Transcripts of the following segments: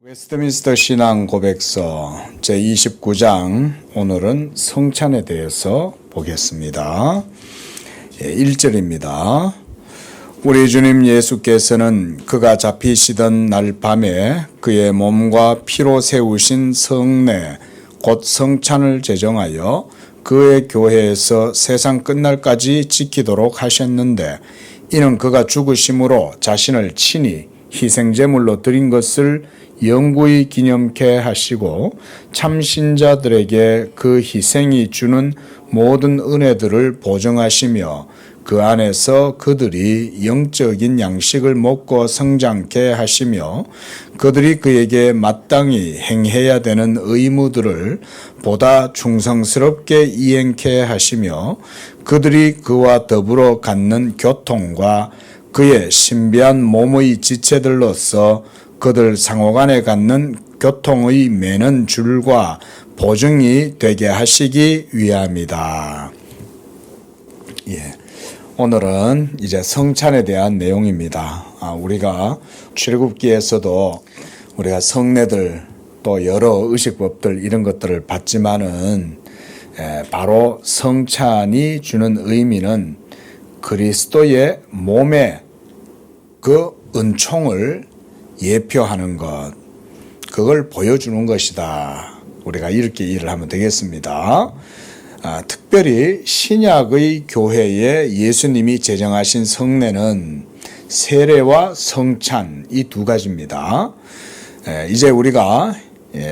웨스트민스터 신앙 고백서 제29장 오늘은 성찬에 대해서 보겠습니다. 1절입니다. 우리 주님 예수께서는 그가 잡히시던 날 밤에 그의 몸과 피로 세우신 성례 곧 성찬을 제정하여 그의 교회에서 세상 끝날까지 지키도록 하셨는데 이는 그가 죽으심으로 자신을 친히 희생제물로 드린 것을 영구히 기념케 하시고 참신자들에게 그 희생이 주는 모든 은혜들을 보증하시며 그 안에서 그들이 영적인 양식을 먹고 성장케 하시며 그들이 그에게 마땅히 행해야 되는 의무들을 보다 충성스럽게 이행케 하시며 그들이 그와 더불어 갖는 교통과 그의 신비한 몸의 지체들로서 그들 상호간에 갖는 교통의 매는 줄과 보증이 되게 하시기 위함이다. 오늘은 이제 성찬에 대한 내용입니다. 우리가 출애굽기에서도 우리가 성례들 또 여러 의식법들 이런 것들을 봤지만은 바로 성찬이 주는 의미는 그리스도의 몸의 그 은총을 예표하는 것, 그걸 보여주는 것이다. 우리가 이렇게 이해를 하면 되겠습니다. 특별히 신약의 교회에 예수님이 제정하신 성례는 세례와 성찬 이 두 가지입니다. 이제 우리가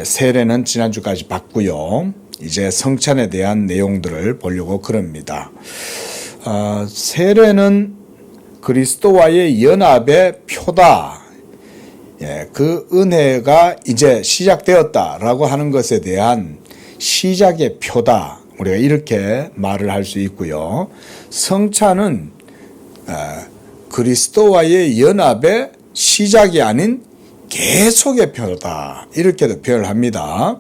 세례는 지난주까지 봤고요. 이제 성찬에 대한 내용들을 보려고 그럽니다. 세례는 그리스도와의 연합의 표다. 그 은혜가 이제 시작되었다라고 하는 것에 대한 시작의 표다. 우리가 이렇게 말을 할 수 있고요. 성찬은 그리스도와의 연합의 시작이 아닌 계속의 표다. 이렇게도 표현을 합니다.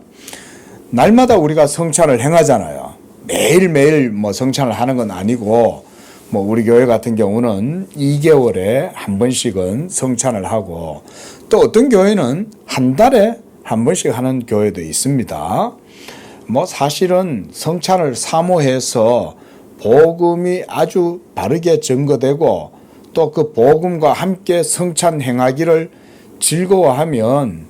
날마다 우리가 성찬을 행하잖아요. 매일매일 성찬을 하는 건 아니고 우리 교회 같은 경우는 2개월에 한 번씩은 성찬을 하고 또 어떤 교회는 한 달에 한 번씩 하는 교회도 있습니다. 사실은 성찬을 사모해서 복음이 아주 바르게 증거되고 또 그 복음과 함께 성찬 행하기를 즐거워하면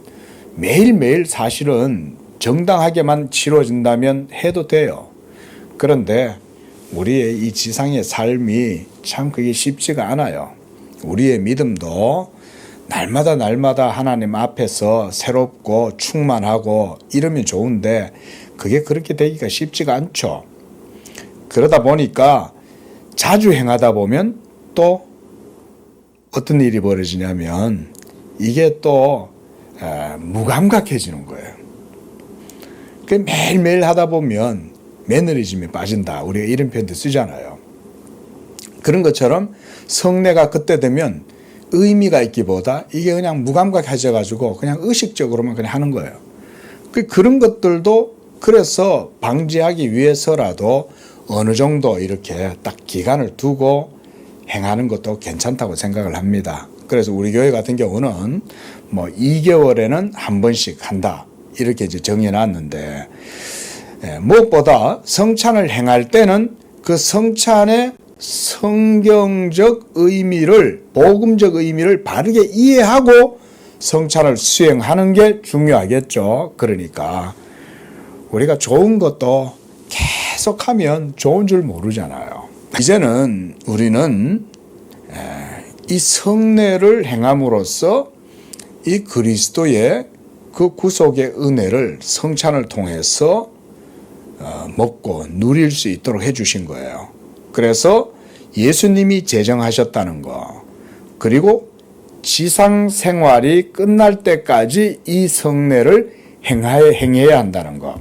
매일매일 사실은 정당하게만 치러진다면 해도 돼요. 그런데 우리의 이 지상의 삶이 참 그게 쉽지가 않아요. 우리의 믿음도 날마다 하나님 앞에서 새롭고 충만하고 이러면 좋은데 그게 그렇게 되기가 쉽지가 않죠. 그러다 보니까 자주 행하다 보면 또 어떤 일이 벌어지냐면 이게 또 무감각해지는 거예요. 매일매일 하다 보면 매너리즘에 빠진다. 우리가 이런 표현도 쓰잖아요. 그런 것처럼 성례가 그때 되면 의미가 있기보다 이게 그냥 무감각해져가지고 그냥 의식적으로만 그냥 하는 거예요. 그런 것들도 그래서 방지하기 위해서라도 어느 정도 이렇게 딱 기간을 두고 행하는 것도 괜찮다고 생각을 합니다. 그래서 우리 교회 같은 경우는 2개월에는 한 번씩 한다. 이렇게 이제 정해놨는데 무엇보다 성찬을 행할 때는 그 성찬의 성경적 의미를, 복음적 의미를 바르게 이해하고 성찬을 수행하는 게 중요하겠죠. 그러니까 우리가 좋은 것도 계속하면 좋은 줄 모르잖아요. 이제는 우리는 이 성례를 행함으로써 이 그리스도의 그 구속의 은혜를 성찬을 통해서 먹고 누릴 수 있도록 해주신 거예요. 그래서 예수님이 제정하셨다는 거, 그리고 지상 생활이 끝날 때까지 이 성례를 행해야 한다는 거,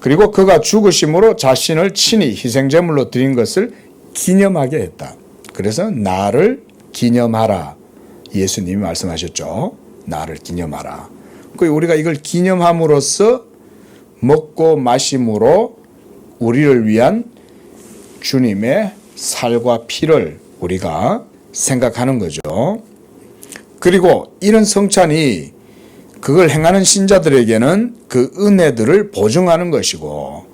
그리고 그가 죽으심으로 자신을 친히 희생제물로 드린 것을 기념하게 했다. 그래서 나를 기념하라. 예수님이 말씀하셨죠. 나를 기념하라. 우리가 이걸 기념함으로써 먹고 마심으로 우리를 위한 주님의 살과 피를 우리가 생각하는 거죠. 그리고 이런 성찬이 그걸 행하는 신자들에게는 그 은혜들을 보증하는 것이고,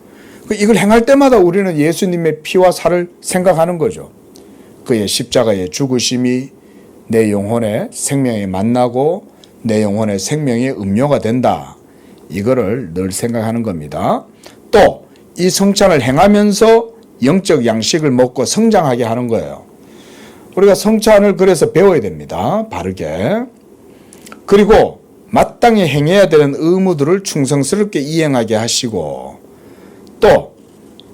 이걸 행할 때마다 우리는 예수님의 피와 살을 생각하는 거죠. 그의 십자가의 죽으심이 내 영혼의 생명에 만나고 내 영혼의 생명의 음료가 된다. 이거를 늘 생각하는 겁니다. 또 이 성찬을 행하면서 영적 양식을 먹고 성장하게 하는 거예요. 우리가 성찬을 그래서 배워야 됩니다. 바르게. 그리고 마땅히 행해야 되는 의무들을 충성스럽게 이행하게 하시고, 또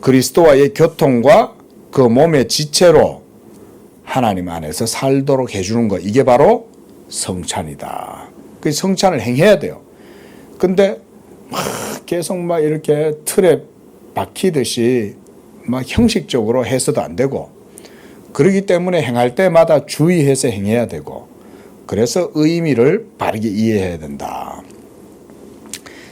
그리스도와의 교통과 그 몸의 지체로 하나님 안에서 살도록 해주는 것, 이게 바로 성찬이다. 그 성찬을 행해야 돼요. 근데 계속 이렇게 틀에 박히듯이 형식적으로 해서도 안 되고, 그렇기 때문에 행할 때마다 주의해서 행해야 되고, 그래서 의미를 바르게 이해해야 된다.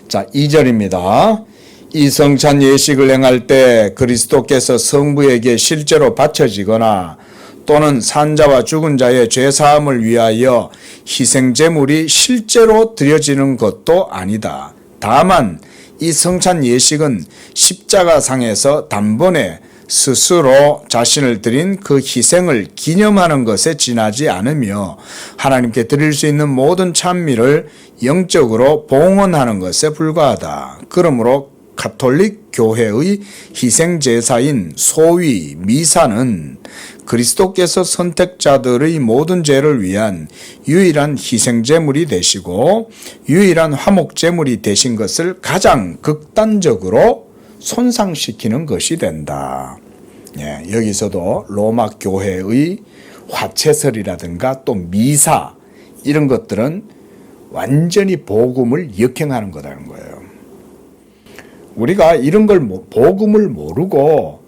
자, 2절입니다. 이 성찬 예식을 행할 때 그리스도께서 성부에게 실제로 바쳐지거나 또는 산자와 죽은 자의 죄사함을 위하여 희생제물이 실제로 드려지는 것도 아니다. 다만 이 성찬 예식은 십자가상에서 단번에 스스로 자신을 드린 그 희생을 기념하는 것에 지나지 않으며 하나님께 드릴 수 있는 모든 찬미를 영적으로 봉헌하는 것에 불과하다. 그러므로 가톨릭 교회의 희생제사인 소위 미사는 그리스도께서 선택자들의 모든 죄를 위한 유일한 희생제물이 되시고 유일한 화목제물이 되신 것을 가장 극단적으로 손상시키는 것이 된다. 예, 여기서도 로마 교회의 화채설이라든가 또 미사 이런 것들은 완전히 복음을 역행하는 거라는 거예요. 우리가 이런 걸 복음을 모르고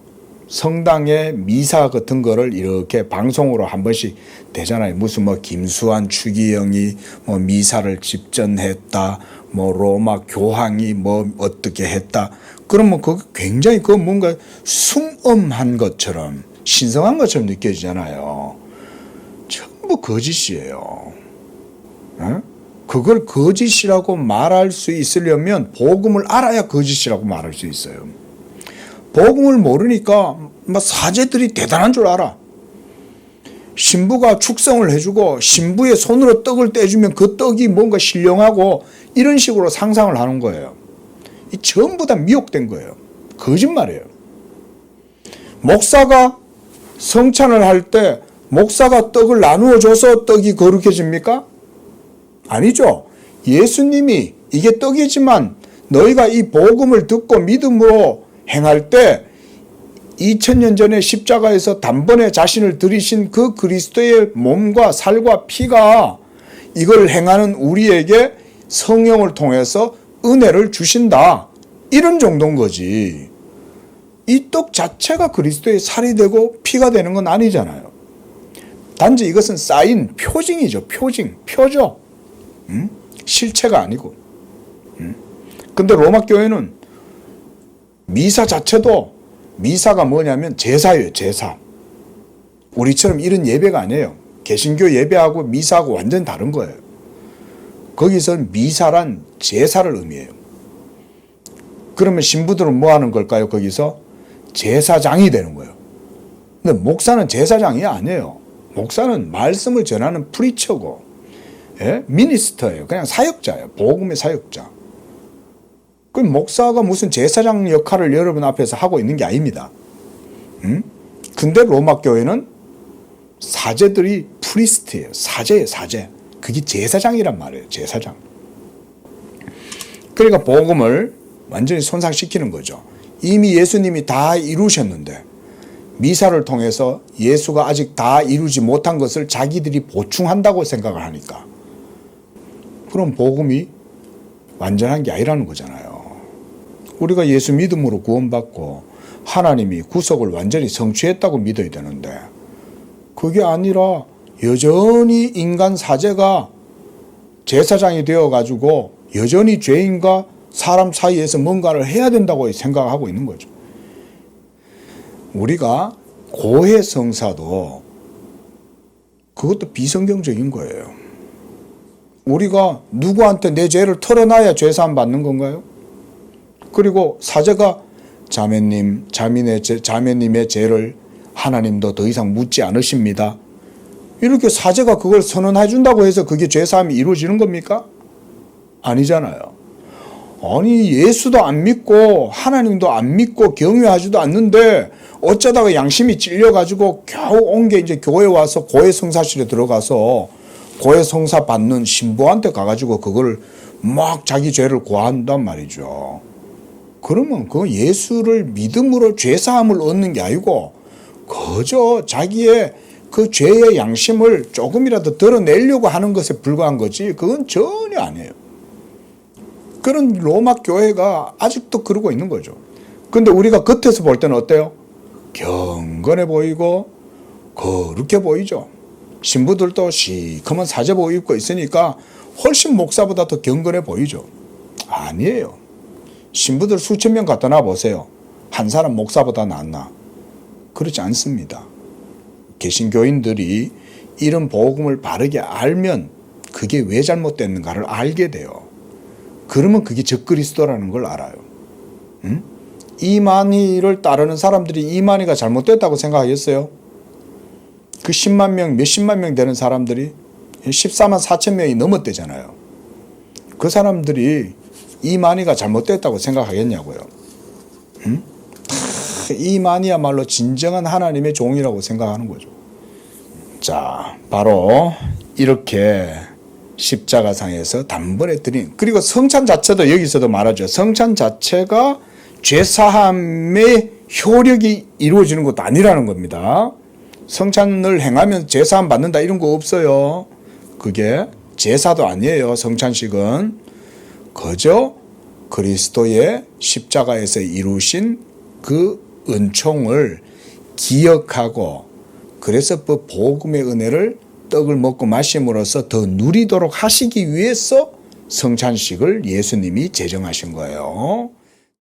성당의 미사 같은 거를 이렇게 방송으로 한 번씩 되잖아요. 무슨 김수환 추기영이 미사를 집전했다, 로마 교황이 어떻게 했다. 그러면 굉장히 뭔가 숭엄한 것처럼 신성한 것처럼 느껴지잖아요. 전부 거짓이에요. 그걸 거짓이라고 말할 수 있으려면 복음을 알아야 거짓이라고 말할 수 있어요. 복음을 모르니까 사제들이 대단한 줄 알아. 신부가 축성을 해주고 신부의 손으로 떡을 떼주면 그 떡이 뭔가 신령하고 이런 식으로 상상을 하는 거예요. 이 전부 다 미혹된 거예요. 거짓말이에요. 목사가 성찬을 할 때 목사가 떡을 나누어 줘서 떡이 거룩해집니까? 아니죠. 예수님이 이게 떡이지만 너희가 이 복음을 듣고 믿음으로 행할 때 2000년 전에 십자가에서 단번에 자신을 들이신 그 그리스도의 몸과 살과 피가 이걸 행하는 우리에게 성령을 통해서 은혜를 주신다. 이런 정도인 거지. 이 떡 자체가 그리스도의 살이 되고 피가 되는 건 아니잖아요. 단지 이것은 사인, 표징이죠. 표죠. 실체가 아니고. 근데 로마 교회는 미사 자체도 미사가 뭐냐면 제사예요. 제사. 우리처럼 이런 예배가 아니에요. 개신교 예배하고 미사하고 완전 다른 거예요. 거기서 미사란 제사를 의미해요. 그러면 신부들은 뭐 하는 걸까요? 거기서 제사장이 되는 거예요. 근데 목사는 제사장이 아니에요. 목사는 말씀을 전하는 프리처고, 예? 미니스터예요. 그냥 사역자예요. 복음의 사역자. 그 목사가 무슨 제사장 역할을 여러분 앞에서 하고 있는 게 아닙니다. 근데 로마 교회는 사제들이 프리스트예요. 사제예요, 사제. 그게 제사장이란 말이에요. 제사장. 그러니까 복음을 완전히 손상시키는 거죠. 이미 예수님이 다 이루셨는데 미사를 통해서 예수가 아직 다 이루지 못한 것을 자기들이 보충한다고 생각을 하니까 그럼 복음이 완전한 게 아니라는 거잖아요. 우리가 예수 믿음으로 구원받고 하나님이 구속을 완전히 성취했다고 믿어야 되는데 그게 아니라 여전히 인간 사제가 제사장이 되어가지고 여전히 죄인과 사람 사이에서 뭔가를 해야 된다고 생각하고 있는 거죠. 우리가 고해 성사도 그것도 비성경적인 거예요. 우리가 누구한테 내 죄를 털어놔야 죄사함 받는 건가요? 그리고 사제가 자매님의 죄를 하나님도 더 이상 묻지 않으십니다. 이렇게 사제가 그걸 선언해 준다고 해서 그게 죄사함이 이루어지는 겁니까? 아니잖아요. 아니 예수도 안 믿고 하나님도 안 믿고 경외하지도 않는데 어쩌다가 양심이 찔려가지고 겨우 온 게 이제 교회에 와서 고해성사실에 들어가서 고해성사 받는 신부한테 가가지고 그걸 막 자기 죄를 고한단 말이죠. 그러면 그 예수를 믿음으로 죄사함을 얻는 게 아니고 그저 자기의 그 죄의 양심을 조금이라도 드러내려고 하는 것에 불과한 거지 그건 전혀 아니에요. 그런 로마 교회가 아직도 그러고 있는 거죠. 근데 우리가 겉에서 볼 때는 어때요? 경건해 보이고 거룩해 보이죠. 신부들도 시커먼 사제복 입고 있으니까 훨씬 목사보다 더 경건해 보이죠. 아니에요. 신부들 수천 명 갖다 놔 보세요. 한 사람 목사보다 낫나? 그렇지 않습니다. 개신교인들이 이런 복음을 바르게 알면 그게 왜 잘못됐는가를 알게 돼요. 그러면 그게 적그리스도라는 걸 알아요. 응? 이만희를 따르는 사람들이 이만희가 잘못됐다고 생각하겠어요? 그 10만 명, 몇십만 명 되는 사람들이 14만 4천 명이 넘었대잖아요. 그 사람들이 이만희가 잘못됐다고 생각하겠냐고요. 응? 이만희야말로 진정한 하나님의 종이라고 생각하는 거죠. 자, 바로 이렇게 십자가상에서 단번에 드린, 그리고 성찬 자체도 여기서도 말하죠. 성찬 자체가 죄사함의 효력이 이루어지는 것도 아니라는 겁니다. 성찬을 행하면 죄사함 받는다 이런 거 없어요. 그게 제사도 아니에요. 성찬식은 그저 그리스도의 십자가에서 이루신 그 은총을 기억하고 그래서 그 복음의 은혜를 떡을 먹고 마심으로써 더 누리도록 하시기 위해서 성찬식을 예수님이 제정하신 거예요.